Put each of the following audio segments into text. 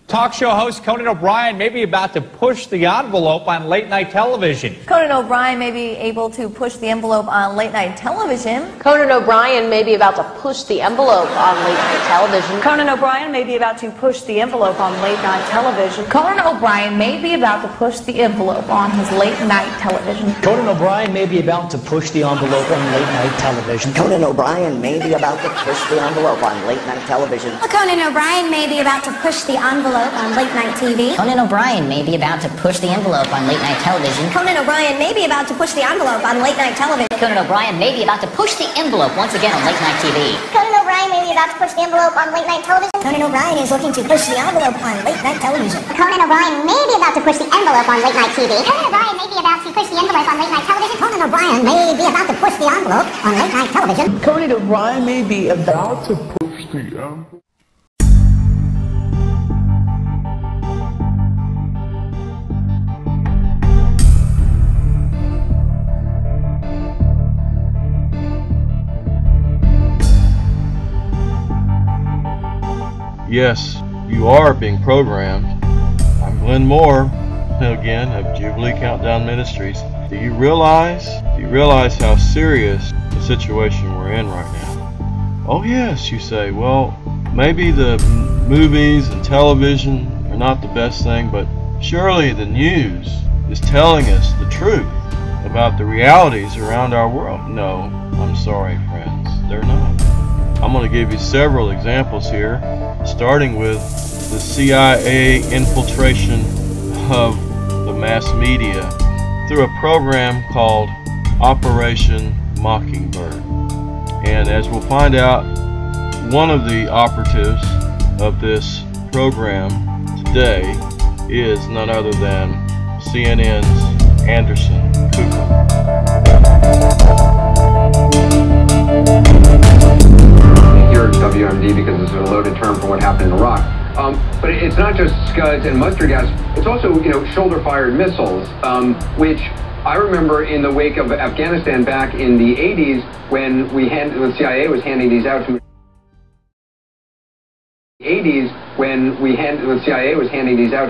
Talk show host Conan O'Brien may be about to push the envelope on late-night television. Conan O'Brien may be able to push the envelope on late-night television. Conan O'Brien may be about to push the envelope on late-night television. Conan O'Brien may be about to push the envelope on late-night television. Conan O'Brien may be about to push the envelope on his late-night television. Conan O'Brien may be about to push the envelope on late-night television. Conan O'Brien may be about to push the envelope on late-night television. Conan O'Brien may be about to push the envelope on late-night TV. Conan O'Brien may be about to push the envelope on late-night television. Conan O'Brien may be about to push the envelope on late-night television. Conan O'Brien may be about to push the envelope once again on late-night TV. Conan O'Brien may be about to push the envelope on late-night television. Conan O'Brien is looking to push the envelope on late-night television. Conan O'Brien may be about to push the envelope on late-night TV. Conan O'Brien may be about to push the envelope on late-night television. Conan O'Brien may be about to push the envelope on late-night television. Conan O'Brien may be about to push the envelope. Yes, you are being programmed. I'm Glenn Moore, again, of Jubilee Countdown Ministries. Do you realize how serious the situation we're in right now? Oh yes, you say, well, maybe the movies and television are not the best thing, but surely the news is telling us the truth about the realities around our world. No, I'm sorry, friends, they're not. I'm going to give you several examples here, starting with the CIA infiltration of the mass media through a program called Operation Mockingbird. And as we'll find out, one of the operatives of this program today is none other than CNN's Anderson Cooper. WMD because it's a loaded term for what happened in Iraq. But it's not just Scuds and mustard gas, it's also, shoulder-fired missiles, which I remember in the wake of Afghanistan back in the 80s when the CIA was handing these out to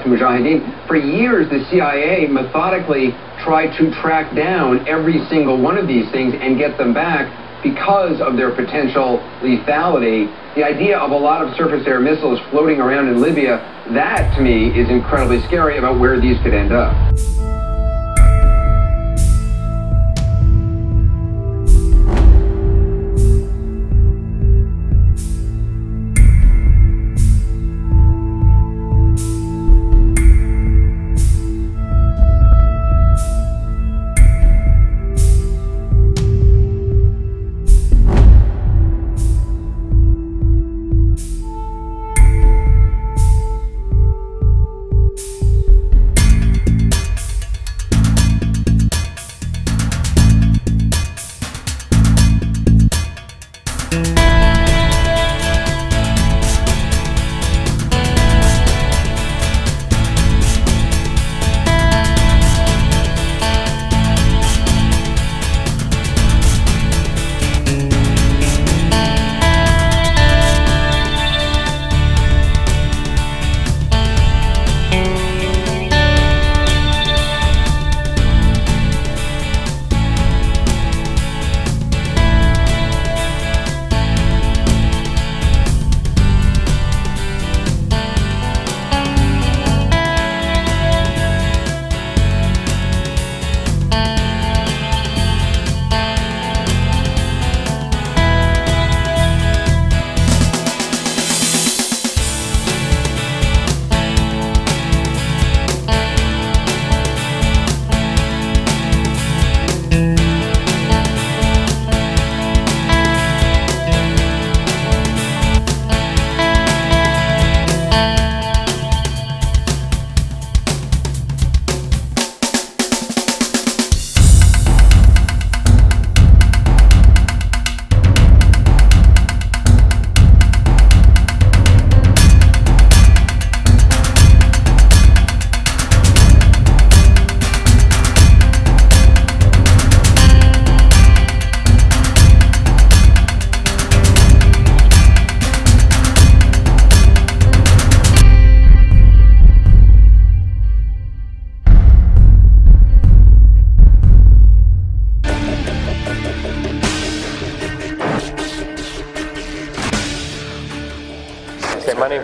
Mujahideen. For years, the CIA methodically tried to track down every single one of these things and get them back because of their potential lethality. The idea of a lot of surface-air missiles floating around in Libya, that to me is incredibly scary about where these could end up.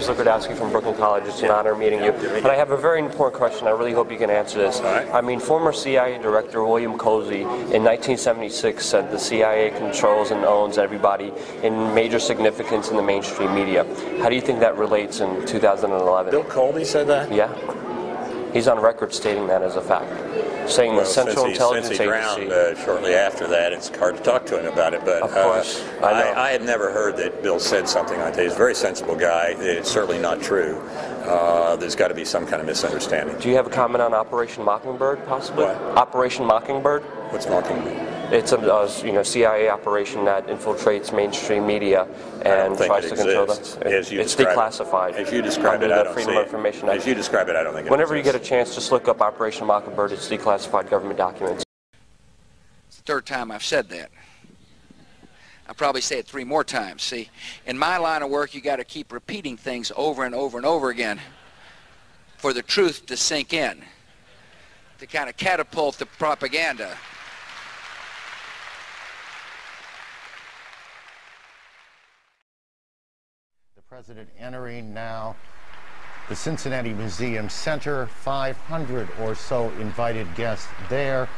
Chris Lukadowski from Brooklyn College. It's an honor meeting you. And I have a very important question. I really hope you can answer this. I mean, former CIA Director William Cozy in 1976 said the CIA controls and owns everybody in major significance in the mainstream media. How do you think that relates in 2011? Bill Colby said that? Yeah. He's on record stating that as a fact. Saying the Central Intelligence Agency. Since he drowned shortly after that, it's hard to talk to him about it. But of course, I had never heard that Bill said something like that. He's a very sensible guy. It's certainly not true. There's got to be some kind of misunderstanding. Do you have a comment on Operation Mockingbird, possibly? What? Operation Mockingbird? What's Mockingbird? It's a CIA operation that infiltrates mainstream media and tries to control that. It's declassified. As you describe it, I don't Freedom of Information Act. As you describe it, I don't think it Whenever you get a chance, just look up Operation Mockingbird. It's declassified government documents. It's the third time I've said that. I'll probably say it 3 more times. See, in my line of work, you got to keep repeating things over and over and over again for the truth to sink in, to kind of catapult the propaganda. President entering now the Cincinnati Museum Center. 500 or so invited guests there.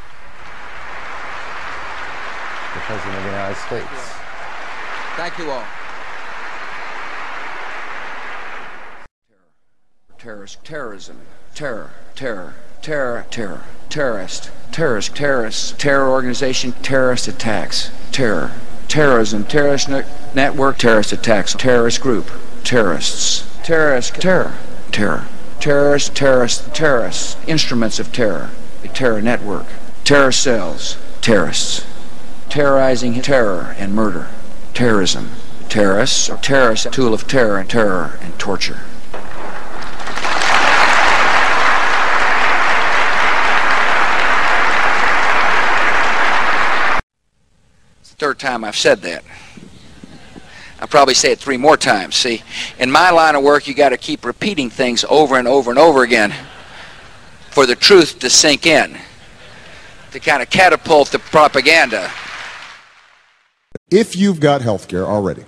The President of the United States. Thank you all. Terrorism, terror, terrorist, terror organization, terrorist attacks, terrorism, terrorist network, terrorist attacks, terrorist group, terrorists, terrorists, instruments of terror, a terror network, terror cells, terrorists, terrorizing terror and murder, terrorism, terrorists, a tool of terror and torture. Third time I've said that. I'll probably say it 3 more times. See, in my line of work, you got to keep repeating things over and over and over again for the truth to sink in, to kind of catapult the propaganda. If you've got health care already,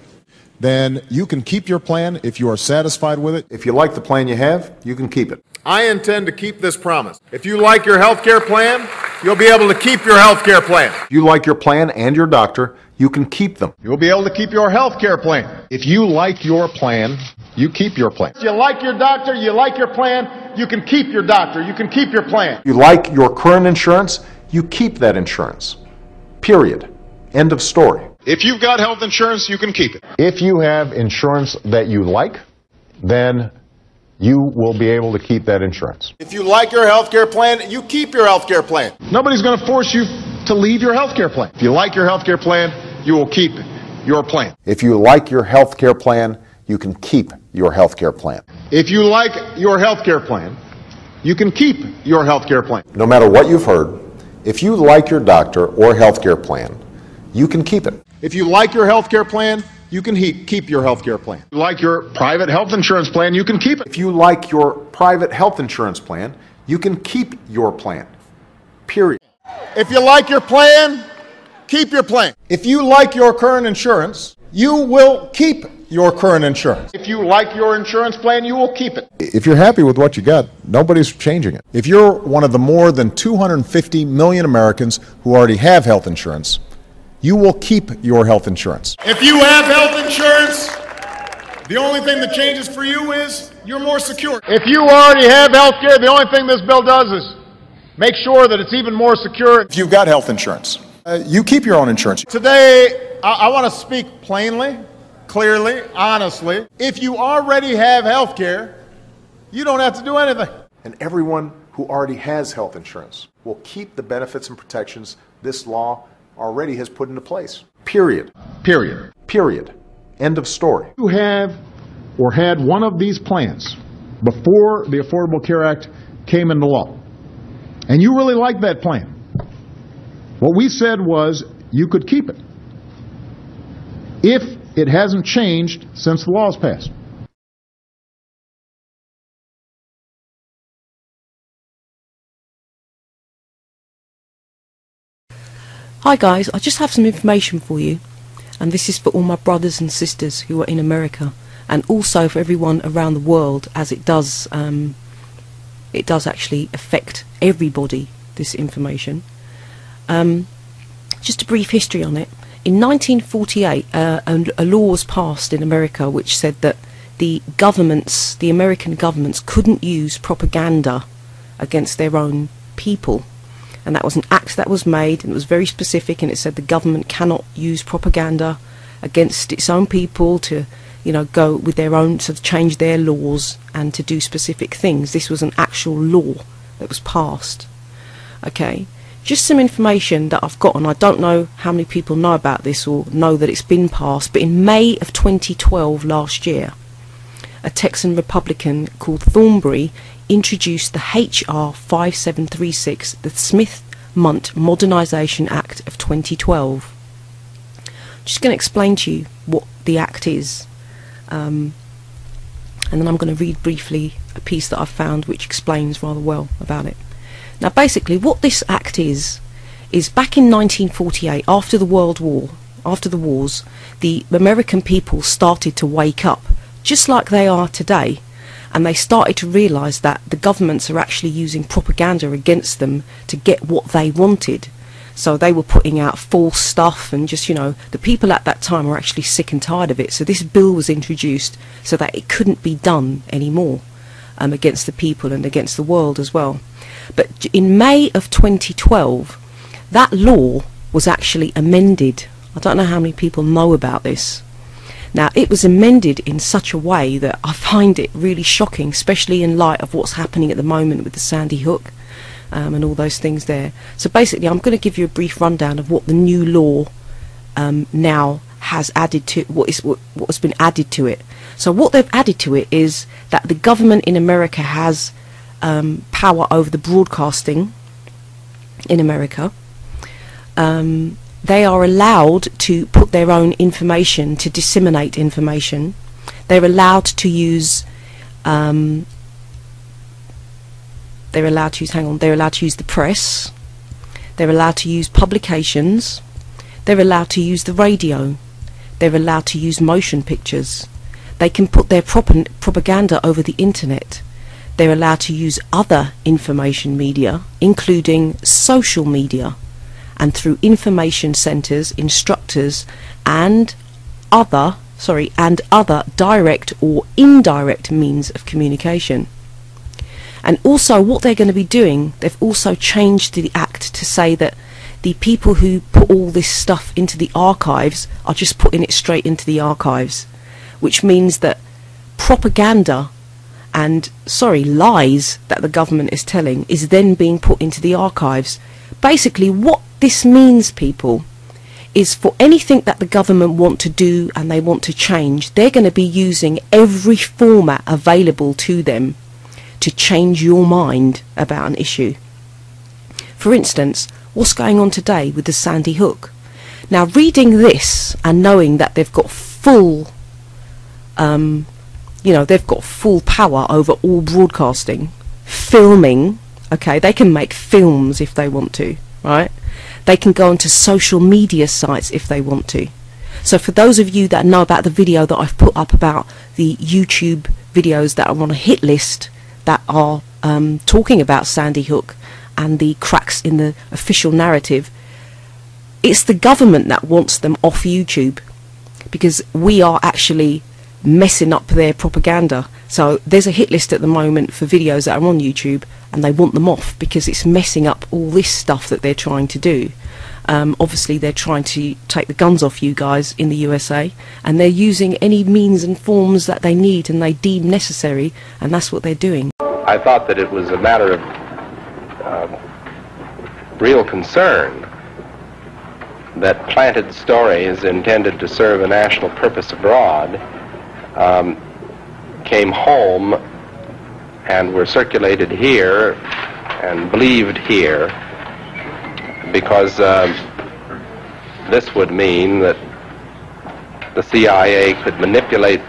then you can keep your plan if you are satisfied with it. If you like the plan you have, you can keep it. I intend to keep this promise. If you like your health care plan, you'll be able to keep your health care plan. If you like your plan and your doctor, you can keep them. You'll be able to keep your health care plan. If you like your plan, you keep your plan. If you like your doctor, you like your plan, you can keep your doctor, you can keep your plan. If you like your current insurance, you keep that insurance. Period. End of story. If you've got health insurance, you can keep it. If you have insurance that you like, then you will be able to keep that insurance. If you like your health care plan, you keep your health care plan. Nobody's going to force you to leave your health care plan. If you like your health care plan, you will keep your plan. If you like your health care plan, you can keep your health care plan. If you like your health care plan, you can keep your health care plan. No matter what you've heard, if you like your doctor or health care plan, you can keep it. If you like your health care plan, you can keep your health care plan. If you like your private health insurance plan, you can keep it. If you like your private health insurance plan, you can keep your plan. Period. If you like your plan, keep your plan. If you like your current insurance, you will keep your current insurance. If you like your insurance plan, you will keep it. If you're happy with what you got, nobody's changing it. If you're one of the more than 250 million Americans who already have health insurance, you will keep your health insurance. If you have health insurance, the only thing that changes for you is you're more secure. If you already have health care, the only thing this bill does is make sure that it's even more secure. If you've got health insurance, you keep your own insurance. Today, I want to speak plainly, clearly, honestly. If you already have health care, you don't have to do anything. And everyone who already has health insurance will keep the benefits and protections this law already has put into place. Period. Period. Period. End of story. You have or had one of these plans before the Affordable Care Act came into law, and you really liked that plan. What we said was you could keep it if it hasn't changed since the law's passed. Hi guys, I just have some information for you, and this is for all my brothers and sisters who are in America and also for everyone around the world, as it does actually affect everybody, this information. Just a brief history on it. In 1948, a law was passed in America which said that the American governments couldn't use propaganda against their own people. And that was an act that was made, and it was very specific, and it said the government cannot use propaganda against its own people to, you know, go with their own, to change their laws and to do specific things. This was an actual law that was passed. Okay, just some information that I've got, and I don't know how many people know about this or know that it's been passed, but in May of 2012, last year, a Texan Republican called Thornberry introduced the HR 5736, the Smith-Mundt Modernization Act of 2012. Just going to explain to you what the act is, and then I'm going to read briefly a piece that I've found which explains rather well about it. Now basically what this act is back in 1948, after the wars, the American people started to wake up, just like they are today, and they started to realise that the governments are actually using propaganda against them to get what they wanted. So they were putting out false stuff, and just, you know, the people at that time were actually sick and tired of it. So this bill was introduced so that it couldn't be done anymore against the people and against the world as well. But in May of 2012, that law was actually amended. I don't know how many people know about this. Now, it was amended in such a way that I find it really shocking, especially in light of what's happening at the moment with the Sandy Hook and all those things there. So basically, I'm going to give you a brief rundown of what the new law now has added to, what has been added to it. So what they've added to it is that the government in America has power over the broadcasting in America. They are allowed to put their own information, to disseminate information. They're allowed to use they're allowed to use the press. They're allowed to use publications. They're allowed to use the radio. They're allowed to use motion pictures. They can put their propaganda over the internet. They're allowed to use other information media, including social media, and through information centres, instructors, and other direct or indirect means of communication. And also what they're going to be doing, they've also changed the act to say that the people who put all this stuff into the archives are just putting it straight into the archives, which means that propaganda and lies that the government is telling is then being put into the archives. Basically what this means, people, is for anything that the government want to do and they want to change, they're going to be using every format available to them to change your mind about an issue. For instance, what's going on today with the Sandy Hook? Now, reading this and knowing that they've got full they've got full power over all broadcasting, filming, okay, they can make films if they want to, right? They can go onto social media sites if they want to. So for those of you that know about the video that I've put up about the YouTube videos that are on a hit list that are talking about Sandy Hook and the cracks in the official narrative, it's the government that wants them off YouTube, because we are actually messing up their propaganda. So there's a hit list at the moment for videos that are on YouTube, and they want them off because it's messing up all this stuff that they're trying to do. Obviously they're trying to take the guns off you guys in the USA, and they're using any means and forms that they need and they deem necessary, and that's what they're doing. I thought that it was a matter of real concern that planted stories intended to serve a national purpose abroad came home and were circulated here and believed here, because this would mean that the CIA could manipulate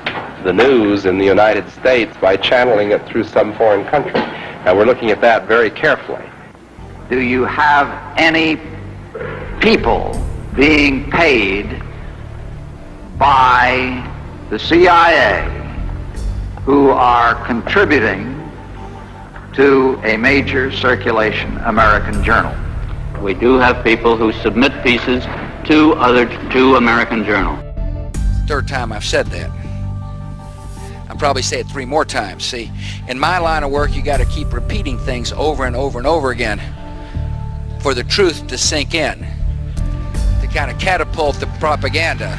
the news in the United States by channeling it through some foreign country. And we're looking at that very carefully. Do you have any people being paid by the CIA who are contributing to a major circulation American journal. We do have people who submit pieces to American Journal. Third time I've said that. I'll probably say it 3 more times. See, in my line of work, you got to keep repeating things over and over and over again for the truth to sink in, to kind of catapult the propaganda.